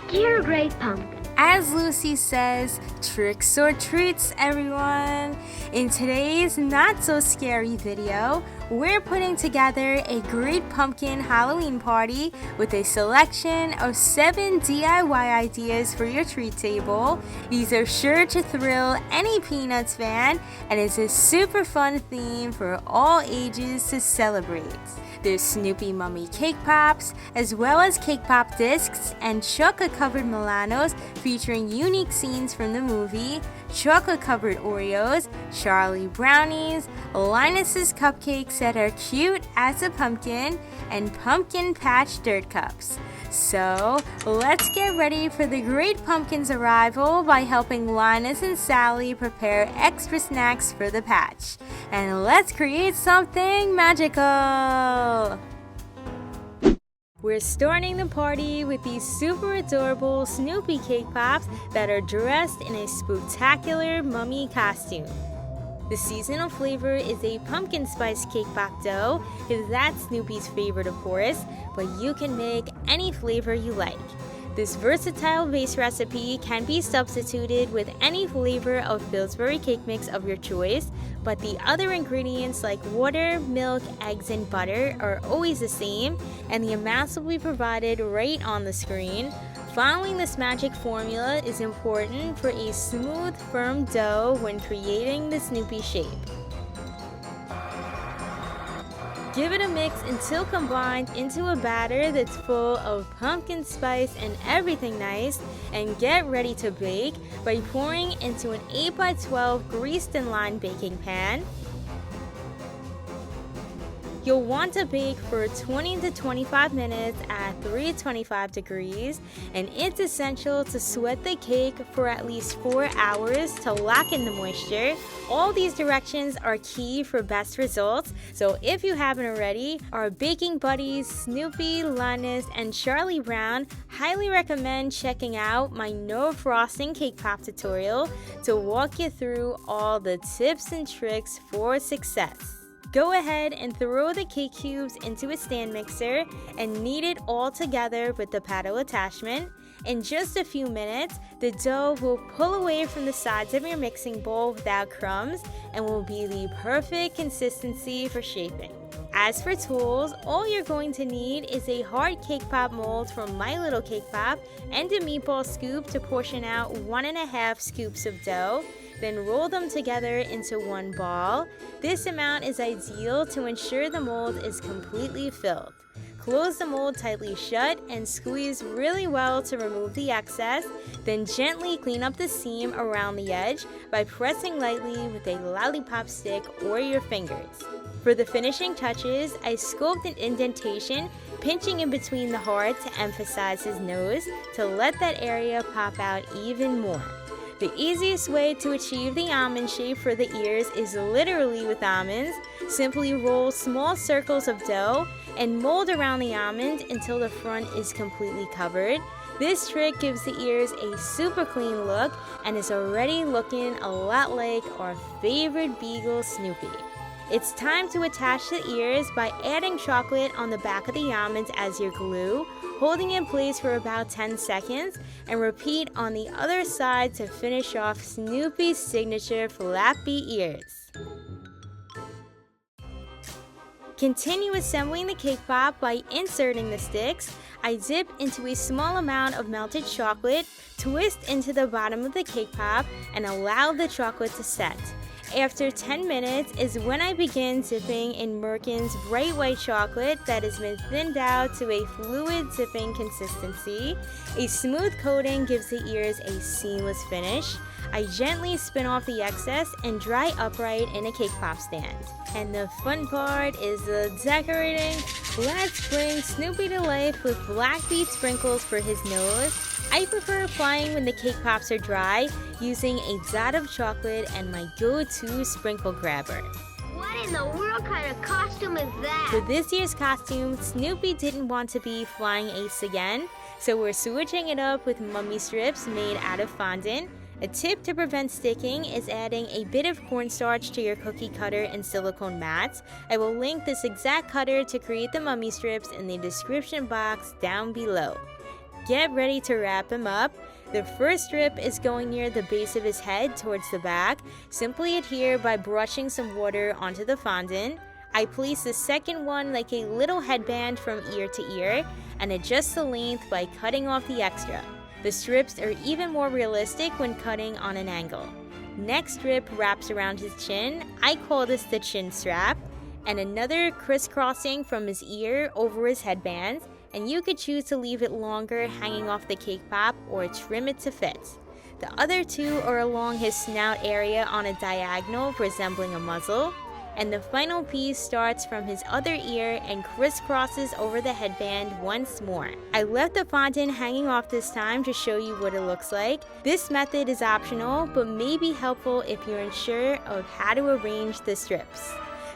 Dear Great Pumpkin. As Lucy says, tricks or treats, everyone! In today's not-so-scary video, we're putting together a Great Pumpkin Halloween party with a selection of 7 DIY ideas for your treat table. These are sure to thrill any Peanuts fan, and it's a super fun theme for all ages to celebrate. There's Snoopy Mummy Cake Pops, as well as Cake Pop discs and Chocolate Covered Milanos featuring unique scenes from the movie, Chocolate Covered Oreos, Cgarlie Brownies, Linus's Cupcakes that are cute as a pumpkin, and Pumpkin Patch Dirt Cups. So, let's get ready for the Great Pumpkin's arrival by helping Linus and Sally prepare extra snacks for the patch. And let's create something magical! We're starting the party with these super adorable Snoopy Cake Pops that are dressed in a spectacular mummy costume. The seasonal flavor is a pumpkin spice cake pop dough, because that's Snoopy's favorite of course, but you can make any flavor you like. This versatile base recipe can be substituted with any flavor of Pillsbury cake mix of your choice, but the other ingredients like water, milk, eggs, and butter are always the same, and the amounts will be provided right on the screen. Following this magic formula is important for a smooth, firm dough when creating the Snoopy shape. Give it a mix until combined into a batter that's full of pumpkin spice and everything nice, and get ready to bake by pouring into an 8x12 greased and lined baking pan. You'll want to bake for 20 to 25 minutes at 325 degrees, and it's essential to sweat the cake for at least 4 hours to lock in the moisture. All these directions are key for best results, so if you haven't already, our baking buddies Snoopy, Linus, and Cgarlie Brown highly recommend checking out my no frosting cake pop tutorial to walk you through all the tips and tricks for success. Go ahead and throw the cake cubes into a stand mixer and knead it all together with the paddle attachment. In just a few minutes, the dough will pull away from the sides of your mixing bowl without crumbs and will be the perfect consistency for shaping. As for tools, all you're going to need is a hard cake pop mold from My Little Cake Pop and a meatball scoop to portion out 1.5 scoops of dough. Then roll them together into one ball. This amount is ideal to ensure the mold is completely filled. Close the mold tightly shut and squeeze really well to remove the excess. Then gently clean up the seam around the edge by pressing lightly with a lollipop stick or your fingers. For the finishing touches, I sculpted an indentation, pinching in between the heart to emphasize his nose to let that area pop out even more. The easiest way to achieve the almond shape for the ears is literally with almonds. Simply roll small circles of dough and mold around the almond until the front is completely covered. This trick gives the ears a super clean look and is already looking a lot like our favorite beagle Snoopy. It's time to attach the ears by adding chocolate on the back of the almonds as your glue, holding in place for about 10 seconds, and repeat on the other side to finish off Snoopy's signature flappy ears. Continue assembling the cake pop by inserting the sticks. I dip into a small amount of melted chocolate, twist into the bottom of the cake pop, and allow the chocolate to set. After 10 minutes is when I begin dipping in Merkin's bright white chocolate that has been thinned out to a fluid dipping consistency. A smooth coating gives the ears a seamless finish. I gently spin off the excess and dry upright in a cake pop stand. And the fun part is the decorating. Let's bring Snoopy to life with black bead sprinkles for his nose. I prefer applying when the cake pops are dry, using a dot of chocolate and my go-to sprinkle grabber. What in the world kind of costume is that? For this year's costume, Snoopy didn't want to be Flying Ace again, so we're switching it up with mummy strips made out of fondant. A tip to prevent sticking is adding a bit of cornstarch to your cookie cutter and silicone mats. I will link this exact cutter to create the mummy strips in the description box down below. get ready to wrap him up. The first strip is going near the base of his head towards the back. Simply adhere by brushing some water onto the fondant. I place the second one like a little headband from ear to ear and adjust the length by cutting off the extra. The strips are even more realistic when cutting on an angle. Next strip wraps around his chin. I call this the chin strap. And another crisscrossing from his ear over his headband. And you could choose to leave it longer hanging off the cake pop or trim it to fit. The other two are along his snout area on a diagonal resembling a muzzle. And the final piece starts from his other ear and crisscrosses over the headband once more. I left the fondant hanging off this time to show you what it looks like. This method is optional, but may be helpful if you're unsure of how to arrange the strips.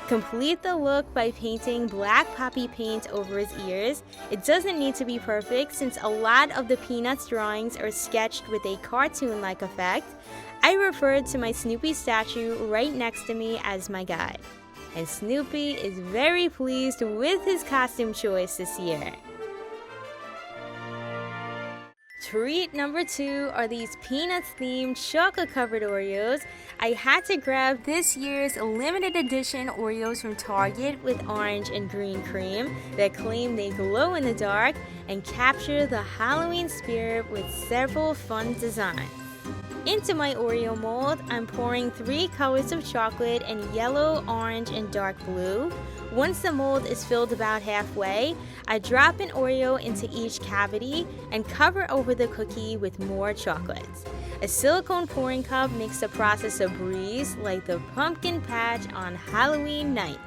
Complete the look by painting black poppy paint over his ears. It doesn't need to be perfect since a lot of the Peanuts drawings are sketched with a cartoon-like effect. I referred to my Snoopy statue right next to me as my guide. And Snoopy is very pleased with his costume choice this year. Treat number 2 are these Peanuts-themed chocolate-covered Oreos. I had to grab this year's limited edition Oreos from Target with orange and green cream that claim they glow in the dark and capture the Halloween spirit with several fun designs. Into my Oreo mold, I'm pouring 3 colors of chocolate in yellow, orange, and dark blue. Once the mold is filled about halfway, I drop an Oreo into each cavity and cover over the cookie with more chocolate. A silicone pouring cup makes the process a breeze like the pumpkin patch on Halloween night.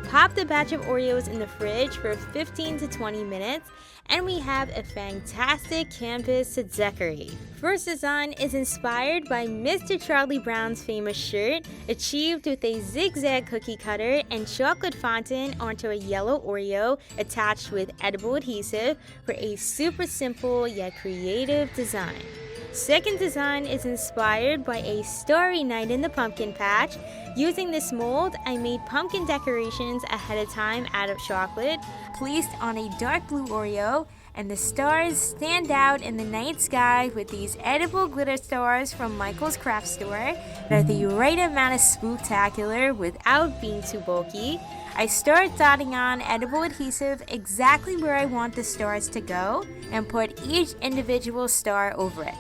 Pop the batch of Oreos in the fridge for 15 to 20 minutes and we have a fantastic canvas to decorate. First design is inspired by Mr. Charlie Brown's famous shirt, achieved with a zigzag cookie cutter and chocolate fondant onto a yellow Oreo attached with edible adhesive for a super simple yet creative design. Second design is inspired by a starry night in the pumpkin patch. Using this mold, I made pumpkin decorations ahead of time out of chocolate, placed on a dark blue Oreo, and the stars stand out in the night sky with these edible glitter stars from Michael's craft store that are the right amount of spooktacular without being too bulky. I start dotting on edible adhesive exactly where I want the stars to go and put each individual star over it.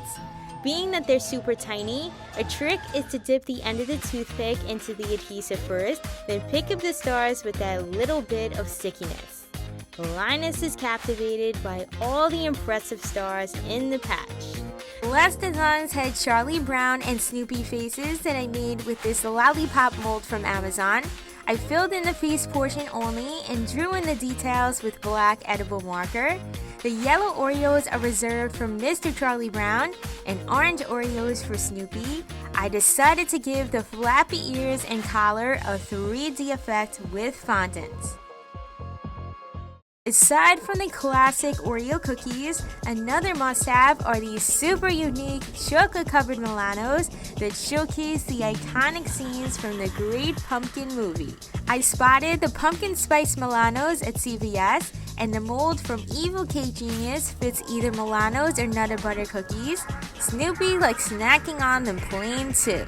Being that they're super tiny, a trick is to dip the end of the toothpick into the adhesive first, then pick up the stars with that little bit of stickiness. Linus is captivated by all the impressive stars in the patch. Last designs had Charlie Brown and Snoopy faces that I made with this lollipop mold from Amazon. I filled in the face portion only and drew in the details with black edible marker. The yellow Oreos are reserved for Mr. Charlie Brown and orange Oreos for Snoopy. I decided to give the flappy ears and collar a 3D effect with fondant. Aside from the classic Oreo cookies, another must-have are these super unique chocolate-covered Milanos that showcase the iconic scenes from the Great Pumpkin movie. I spotted the pumpkin spice Milanos at CVS, and the mold from Evil Cake Genius fits either Milanos or Nutter Butter cookies. Snoopy likes snacking on them plain too.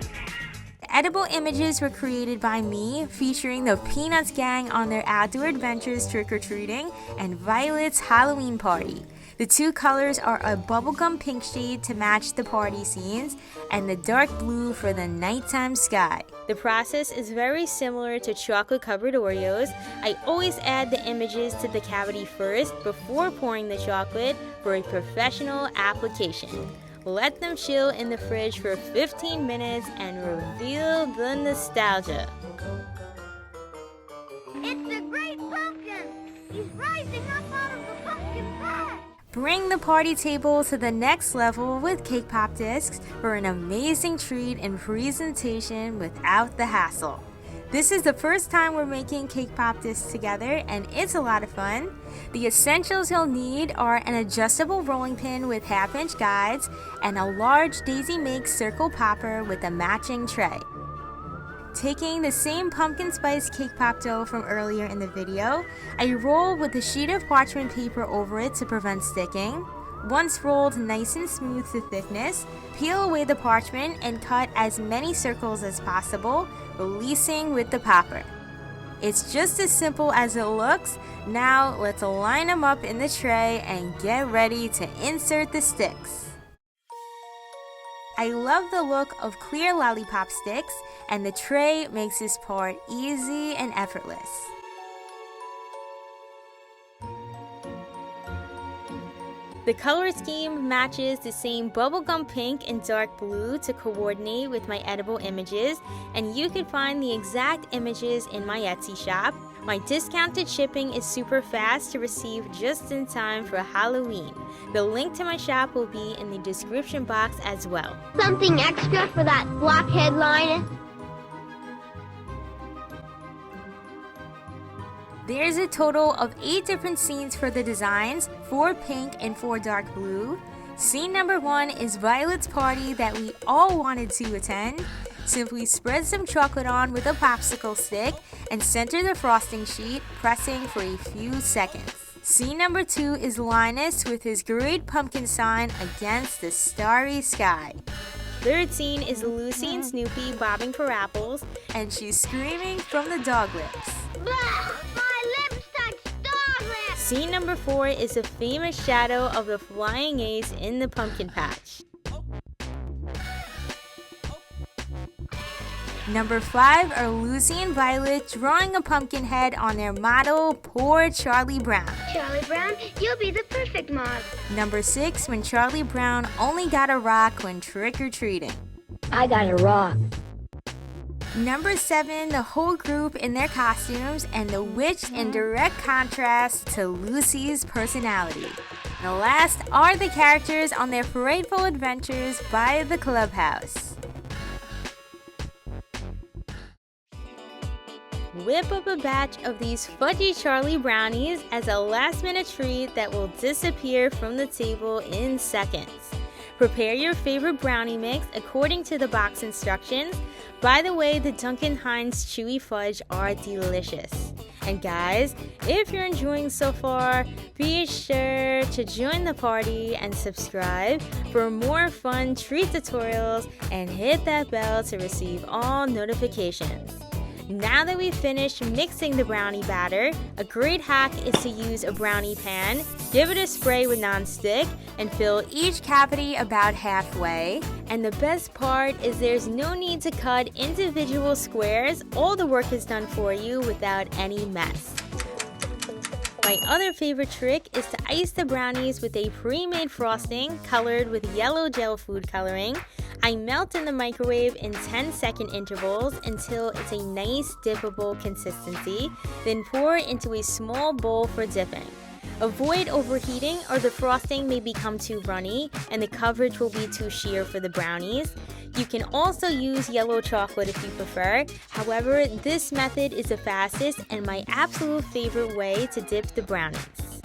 Edible images were created by me, featuring the Peanuts gang on their outdoor adventures trick-or-treating and Violet's Halloween party. The two colors are a bubblegum pink shade to match the party scenes and the dark blue for the nighttime sky. The process is very similar to chocolate-covered Oreos. I always add the images to the cavity first before pouring the chocolate for a professional application. Let them chill in the fridge for 15 minutes and reveal the nostalgia. It's the Great Pumpkin! He's rising up out of the pumpkin patch! Bring the party table to the next level with cake pop discs for an amazing treat and presentation without the hassle. This is the first time we're making cake pop discs together and it's a lot of fun. The essentials you'll need are an adjustable rolling pin with half-inch guides and a large Daisy Makes circle popper with a matching tray. Taking the same pumpkin spice cake pop dough from earlier in the video, I roll with a sheet of parchment paper over it to prevent sticking. Once rolled nice and smooth to thickness, peel away the parchment and cut as many circles as possible, releasing with the popper. It's just as simple as it looks. Now let's line them up in the tray and get ready to insert the sticks. I love the look of clear lollipop sticks, and the tray makes this part easy and effortless. The color scheme matches the same bubblegum pink and dark blue to coordinate with my edible images, and you can find the exact images in my Etsy shop. My discounted shipping is super fast to receive just in time for Halloween. The link to my shop will be in the description box as well. Something extra for that blockhead, Linus? There's a total of 8 different scenes for the designs, 4 pink and 4 dark blue. Scene number 1 is Violet's party that we all wanted to attend. Simply spread some chocolate on with a popsicle stick and center the frosting sheet, pressing for a few seconds. Scene number 2 is Linus with his great pumpkin sign against the starry sky. Third scene is Lucy and Snoopy bobbing for apples, and she's screaming from the dog lips. Blah! My lips touch dog lips! Scene number 4 is the famous shadow of the flying ace in the pumpkin patch. Number 5 are Lucy and Violet drawing a pumpkin head on their model, poor Cgarlie Brown. Charlie Brown, you'll be the perfect model. Number 6, when Charlie Brown only got a rock when trick-or-treating. I got a rock. Number 7, the whole group in their costumes, and the witch in direct contrast to Lucy's personality. And the last are the characters on their frightful adventures by the clubhouse. Whip up a batch of these fudgy Cgarlie Brownies as a last-minute treat that will disappear from the table in seconds. Prepare your favorite brownie mix according to the box instructions. By the way, the Duncan Hines Chewy Fudge are delicious. And guys, if you're enjoying so far, be sure to join the party and subscribe for more fun treat tutorials, and hit that bell to receive all notifications. Now that we've finished mixing the brownie batter, a great hack is to use a brownie pan, give it a spray with non-stick, and fill each cavity about halfway. And the best part is there's no need to cut individual squares. All the work is done for you without any mess. My other favorite trick is to ice the brownies with a pre-made frosting colored with yellow gel food coloring. I melt in the microwave in 10-second intervals until it's a nice dippable consistency, then pour into a small bowl for dipping. Avoid overheating or the frosting may become too runny and the coverage will be too sheer for the brownies. You can also use yellow chocolate if you prefer. However, this method is the fastest and my absolute favorite way to dip the brownies.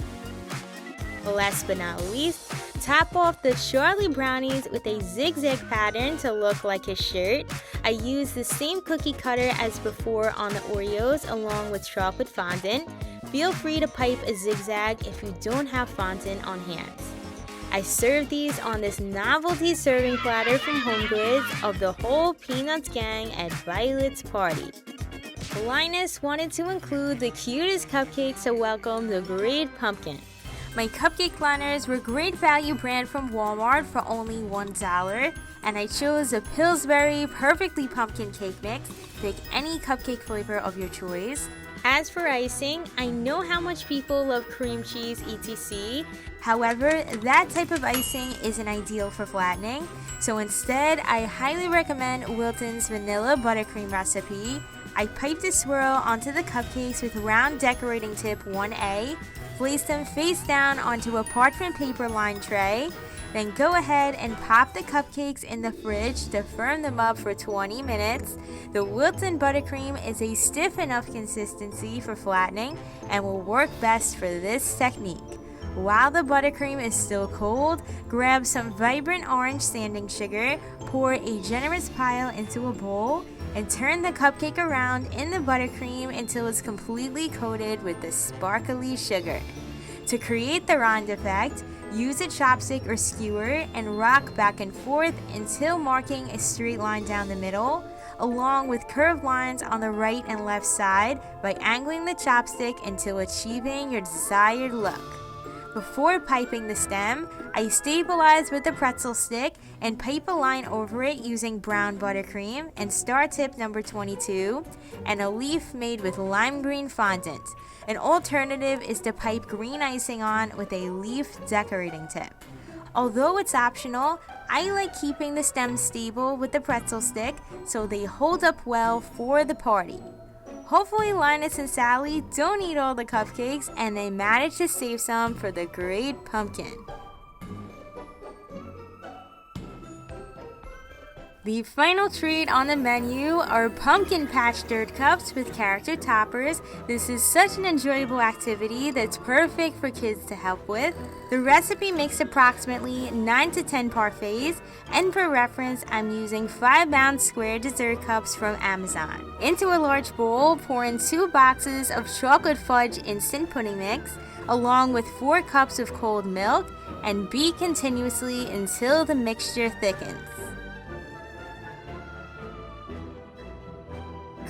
Last but not least, top off the Cgarlie Brownies with a zigzag pattern to look like a shirt. I use the same cookie cutter as before on the Oreos along with chocolate fondant. Feel free to pipe a zigzag if you don't have fondant on hand. I serve these on this novelty serving platter from HomeGoods of the whole Peanuts gang at Violet's party. Linus wanted to include the cutest cupcakes to welcome the great pumpkin. My cupcake liners were great value brand from Walmart for only $1, and I chose a Pillsbury Perfectly Pumpkin Cake Mix. Pick any cupcake flavor of your choice. As for icing, I know how much people love cream cheese etc. However, that type of icing isn't ideal for flattening, so instead I highly recommend Wilton's Vanilla Buttercream recipe. I piped a swirl onto the cupcakes with round decorating tip 1A, place them face down onto a parchment paper lined tray, then go ahead and pop the cupcakes in the fridge to firm them up for 20 minutes. The Wilton buttercream is a stiff enough consistency for flattening and will work best for this technique. While the buttercream is still cold, grab some vibrant orange sanding sugar, pour a generous pile into a bowl, and turn the cupcake around in the buttercream until it's completely coated with the sparkly sugar. To create the rind effect, Use a chopstick or skewer and rock back and forth until marking a straight line down the middle, along with curved lines on the right and left side by angling the chopstick until achieving your desired look. Before piping the stem, I stabilize with the pretzel stick and pipe a line over it using brown buttercream and star tip number 22 and a leaf made with lime green fondant. An alternative is to pipe green icing on with a leaf decorating tip. Although it's optional, I like keeping the stems stable with the pretzel stick so they hold up well for the party. Hopefully Linus and Sally don't eat all the cupcakes and they manage to save some for the great pumpkin. The final treat on the menu are pumpkin patch dirt cups with character toppers. This is such an enjoyable activity that's perfect for kids to help with. The recipe makes approximately 9 to 10 parfaits, and for reference, I'm using 5-ounce square dessert cups from Amazon. Into a large bowl, pour in 2 boxes of chocolate fudge instant pudding mix, along with 4 cups of cold milk, and beat continuously until the mixture thickens.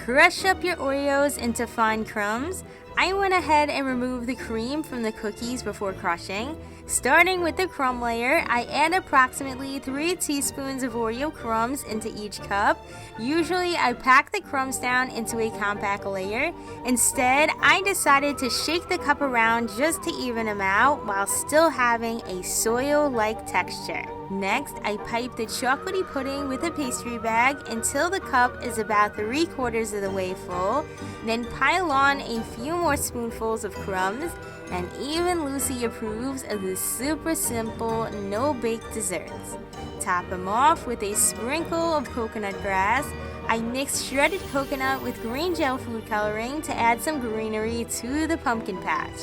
Crush up your Oreos into fine crumbs. I went ahead and removed the cream from the cookies before crushing. Starting with the crumb layer, I add approximately 3 teaspoons of Oreo crumbs into each cup. Usually, I pack the crumbs down into a compact layer. Instead, I decided to shake the cup around just to even them out while still having a soil-like texture. Next, I pipe the chocolatey pudding with a pastry bag until the cup is about 3/4 of the way full. Then pile on a few more spoonfuls of crumbs, and even Lucy approves of this super simple, no-bake desserts. Top them off with a sprinkle of coconut grass. I mix shredded coconut with green gel food coloring to add some greenery to the pumpkin patch.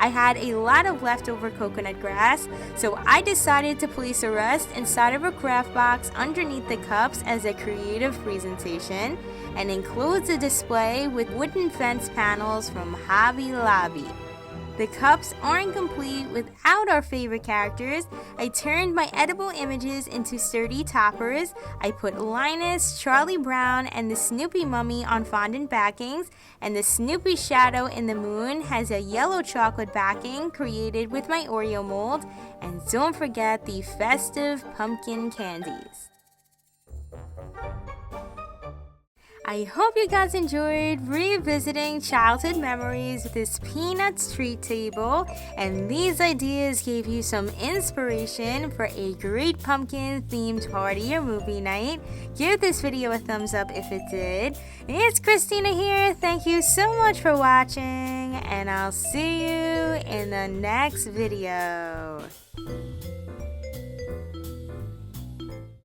I had a lot of leftover coconut grass, so I decided to place the rest inside of a craft box underneath the cups as a creative presentation, and enclose the display with wooden fence panels from Hobby Lobby. The cups aren't complete without our favorite characters. I turned my edible images into sturdy toppers. I put Linus, Cgarlie Brownie, and the Snoopy Mummy on fondant backings, and the Snoopy shadow in the moon has a yellow chocolate backing created with my Oreo mold. And don't forget the festive pumpkin candies. I hope you guys enjoyed revisiting childhood memories with this Peanuts treat table, and these ideas gave you some inspiration for a great pumpkin themed party or movie night. Give this video a thumbs up if it did. It's Christina here. Thank you so much for watching, and I'll see you in the next video.